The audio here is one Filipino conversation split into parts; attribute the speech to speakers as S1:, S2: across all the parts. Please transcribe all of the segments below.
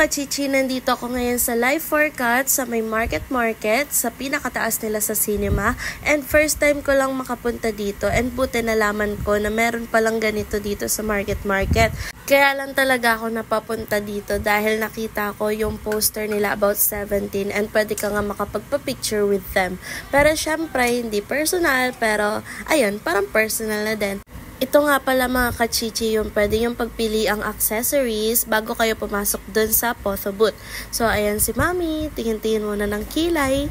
S1: kachichi, nandito ako ngayon sa Live for Cats sa may Market, sa pinakataas nila sa cinema. And first time ko lang makapunta dito and buti nalaman ko na meron palang ganito dito sa Market. Kaya lang talaga ako napapunta dito dahil nakita ko yung poster nila about 17 and pwede ka nga makapagpa-picture with them. Pero syempre, hindi personal, pero ayun, parang personal na din. Ito nga pala mga kachichi, yung pwede yung pagpili ang accessories bago kayo pumasok dun sa photo booth. So ayan si Mami, tingin-tingin muna ng kilay.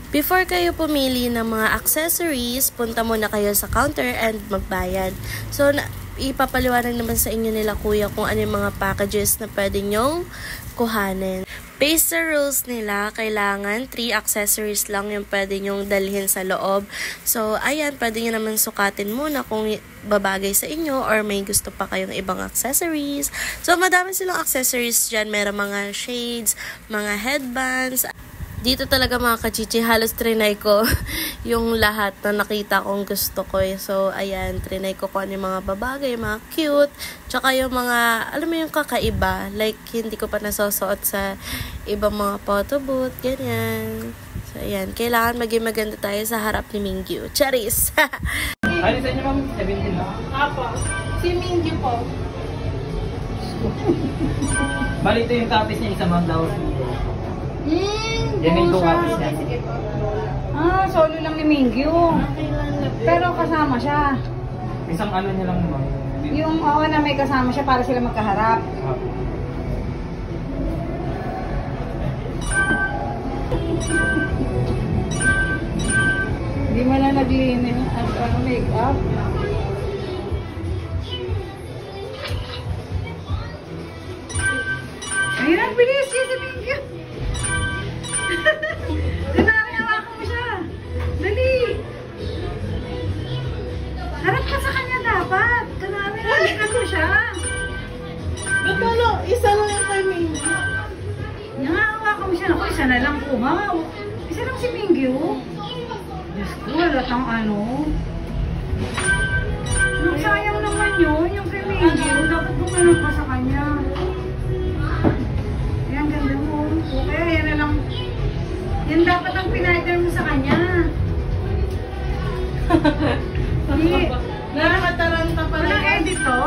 S1: Before kayo pumili ng mga accessories, punta muna kayo sa counter and magbayad. So ipapaliwanag naman sa inyo nila kuya kung ano yung mga packages na pwede nyong kuhanin. Based sa rules nila, kailangan 3 accessories lang yung pwede nyong dalhin sa loob. So, ayan, pwede nyo naman sukatin muna kung babagay sa inyo or may gusto pa kayong ibang accessories. So, madami silang accessories dyan. Meron mga shades, mga headbands. Dito talaga mga kachichi, halos trinay ko yung lahat na nakita kong gusto ko. So, ayan, trinay ko kung ano yung mga babagay, mga cute, tsaka yung mga, alam mo yung kakaiba, like hindi ko pa nasusuot sa ibang mga photo booth, ganyan. So, ayan, kailangan maging maganda tayo sa harap ni Mingyu. Charis!
S2: Ano sa inyo ma'am? 17 na?
S1: Apo, si Mingyu po.
S2: Bali ito yung copies niya, isa ma'am daw. Yan yung copies niya.
S3: Solo lang ni Mingyu. Pero kasama siya.
S2: Isang ano niya lang ma'am.
S3: Yung oo na may kasama siya para sila magkaharap. Hindi mo na naglinis at make-up. Ayun ang bilis siya si Mingyu. Ganari, hawakan mo siya. Dali. Harap ka sa kanya dapat. Ganari, halikan mo siya.
S1: Ba't isa lang yung kay Mingyu?
S3: Yan nga, hawakan mo siya. Ako, isa na lang po. Isa lang si Mingyu. Diyos ko, wala tang ano. Sayang naman yun, yung kay Mingyu. Dapat bumanong ka sa kanya. Yan, ganda mo. Okay, yan na lang. Yan dapat ang pinaider mo sa kanya.
S1: Nakakataranta pa
S3: Walang edit to?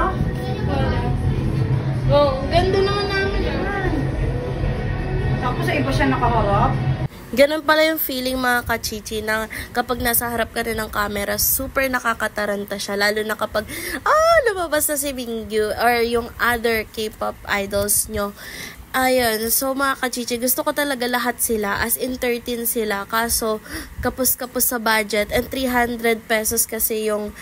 S1: Oh, ganda naman namin yan.
S3: Tapos sa iba siya nakaharap.
S1: Ganun pala yung feeling mga kachichi na kapag nasa harap ka rin ng camera, super nakakataranta siya. Lalo na kapag, lumabas na si Mingyu or yung other K-pop idols nyo. Ayun, so mga kachichi, gusto ko talaga lahat sila, as in 13 sila, kaso kapos-kapos sa budget, and 300 pesos kasi yung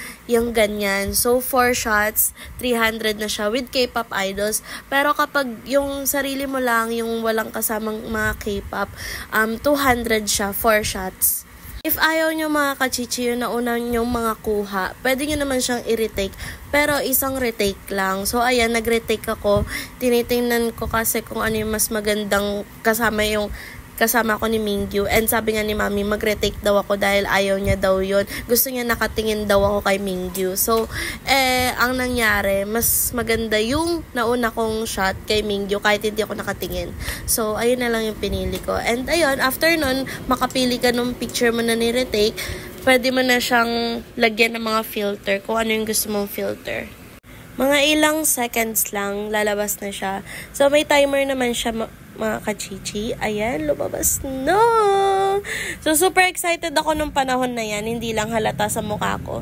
S1: ganyan. So 4 shots, 300 na siya with K-pop idols. Pero kapag yung sarili mo lang, yung walang kasamang mga K-pop, 200 siya, 4 shots. If ayaw nyo mga kachichi yung nauna nyo mga kuha, pwede nyo naman siyang i-retake. Pero isang retake lang. So ayan, nag-retake ako. Tinitingnan ko kasi kung ano yung mas magandang kasama ko ni Mingyu. And sabi nga ni Mami, mag-retake daw ako dahil ayaw niya daw yun. Gusto niya nakatingin daw ako kay Mingyu. So, ang nangyari, mas maganda yung nauna kong shot kay Mingyu kahit hindi ako nakatingin. So, ayun na lang yung pinili ko. And ayun, after nun, makapili ka nung picture mo na ni-retake, pwede mo na siyang lagyan ng mga filter kung ano yung gusto mong filter. Mga ilang seconds lang, lalabas na siya. So, may timer naman siya mga kachichi. Ayan, lumabas no! So, super excited ako nung panahon na yan. Hindi lang halata sa mukha ko.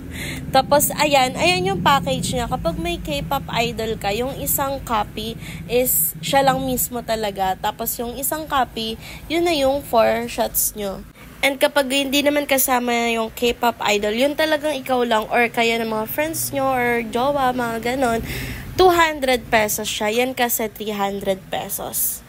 S1: Tapos, ayan yung package niya. Kapag may K-pop idol ka, yung isang copy is siya lang mismo talaga. Tapos, yung isang copy, yun na yung 4 shots nyo. And kapag hindi naman kasama yung K-pop idol, yun talagang ikaw lang or kaya ng mga friends nyo or jowa, mga ganon, 200 pesos siya. Yan kasi 300 pesos.